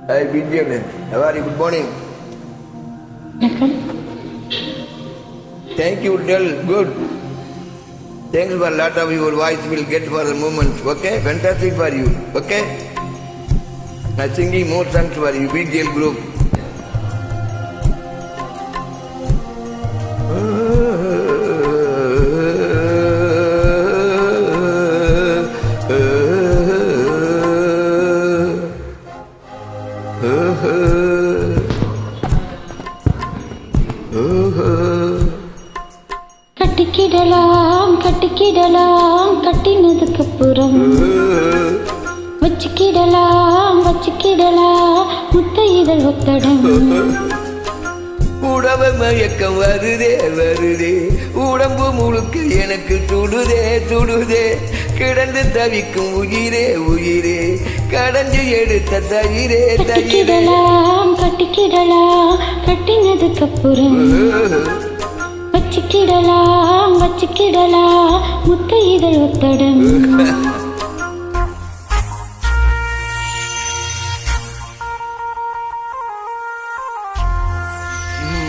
Hi, Benjamin. How are you? Good morning. Thank you, Del. Good. Thanks for a lot of your voice will get for the moment. Okay? Fantastic for you. Okay? I'm singing more songs for you. BGL group. கட்டிக்கிடலாம் கட்டிக்கிடலாம் கட்டினதுக்கு அப்புறம் வச்சுக்கிடலாம் வச்சுக்கிடலாம் முத்தையிதழ் ஒத்தடம் உடவ மயக்கம் வருதே வருதே உடம்பு முழுக்க எனக்கு சுடுதே சுடுதே கிடந்து தவிக்கும் உயிரே உயிரே கடஞ்சு எடுத்த தயிரே தயிரே கட்டிக்கிடலாம் கட்டிக்கிடலாம் கட்டினதுக்கு அப்புறம் வச்சுக்கிடலாம் வச்சுக்கிடலாம் முத்தையிதழ் ஒத்தடம்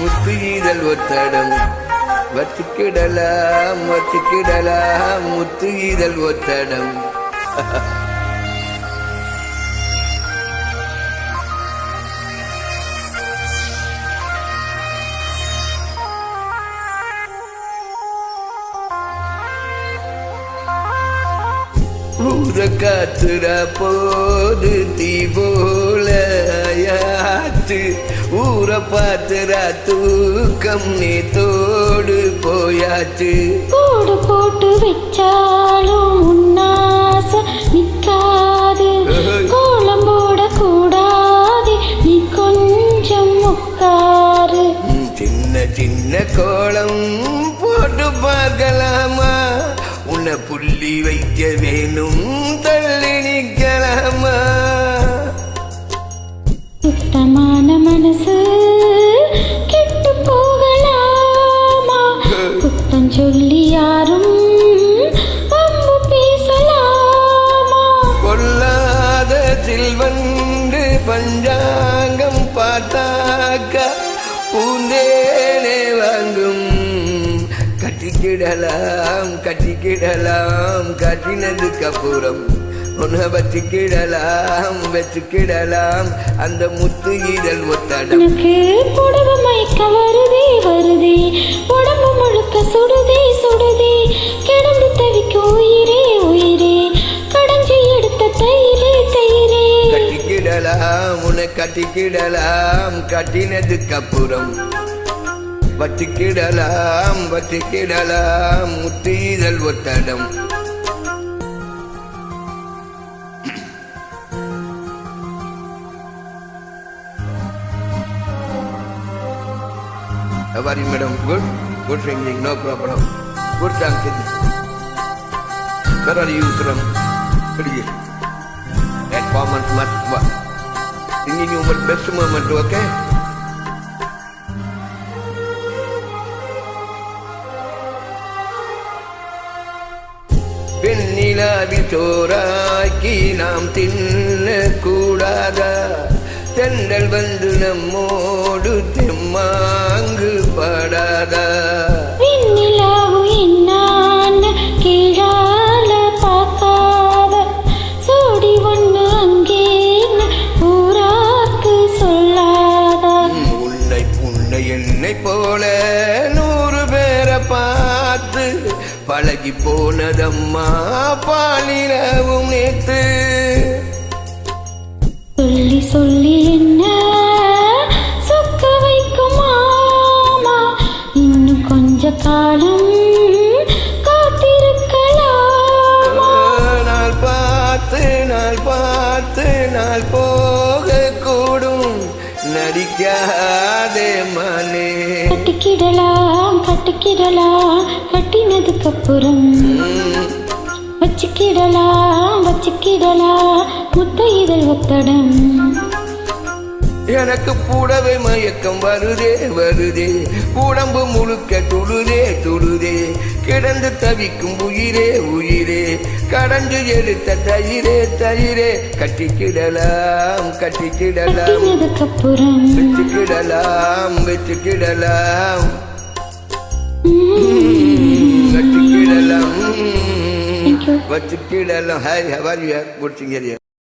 முத்துயிதழ் ஒத்தடம் வச்சுக்கிடலாம் வச்சுக்கிடலாம் முத்துயிதழ் ஒத்தடம் ஊத காத்துட போது தீ போலையாச்சு ஊற பாத்துரா தூக்கம் நீ தோடு போயாச்சு போடு போட்டு வச்சாலும் உன்னாச நிக்காது கோலம் போட கூடாது நீ கொஞ்சம் உட்காரு சின்ன சின்ன கோலம் போட்டு பார்க்கலாமா உன்னை புள்ளி வைக்க வேணும் தள்ளி நிக்கலாமா சுத்தமான மனசு கெட்டு போகலாமா குத்தம் சொல்லி யாரும் அம்பு பேசலாமா கொல்லாத சில்வண்டு பஞ்சாங்கம் பார்த்தாக்கா பூந்தேனே வாங்கும் கட்டிக்கிடலாம் கட்டிக்கிடலாம் கட்டினதுக்கு அப்புறம் உன்னை வச்சுக்கிடலாம் வச்சுக்கிடலாம் அந்த முத்து இதழ் ஒத்தடம் எனக்கு புடவை மயக்க வருதே வருதே உடம்பு முழுக்க சுடுதே சுடுதே கிடந்து தவிக்கும் உயிரே உயிரே கடைஞ்சி எடுத்த தயிரே தயிரே கட்டிக்கிடலாம் உன்னை கட்டிக்கிடலாம் கட்டினதுக்கு அப்புறம் வச்சுக்கிடலாம் வச்சுக்கிடலாம் முத்து இதழ் ஒத்தடம் How are you, madam? Good? Good singing, no problem. Good dancing. Where are you from? That performance must work. Singing your best moment, okay? பெண்ணிலாவில் சோறாக்கி நாம் தின்ன கூடாதா தென்றல் வந்து நம்மோடு தெம்மாங்கு படாதா விண்ணிலாவு என்னான்னு கீழால பார்க்காத சோடி ஒண்ணு அங்கேன்னு ஊராக்கு சொல்லாதா உன்னை உன்னை என்னை போல 100 பேரை பார்த்து பழகி போனதம்மா பாலிரவும் நேத்து சொல்லி சொல்லி என்ன சொக்க வைக்குமாமா இன்னும் கொஞ்ச காலம் காத்திருக்கலாமா நாள் பார்த்து நாள் பார்த்து நாள் போக கூடும் நடிக்காதே மனே கட்டிக்கிடலாம் கட்டிக்கிடலாம் கட்டினதுக்கு அப்புறம் வச்சுக்கிடலாம் வச்சுக்கிடலாம் முத்தையிதழ் ஒத்தடம் எனக்கு கூடவே மயக்கம் வருதே வருதே உடம்பு முழுக்க துடுதே துடுதே கிடந்து தவிக்கும் உயிரே உயிரே கடந்து எடுத்த தயிரே தயிரே கட்டிக்கிடலாம் கட்டிக்கிடலாம் கட்டினதுக்கப்புறம் வச்சுக்கிடலாம் வச்சுக்கிடலாம் வச்சுக்கிடலாம் வச்சுக்கிடலாம். Hi, how are you? Good thing here.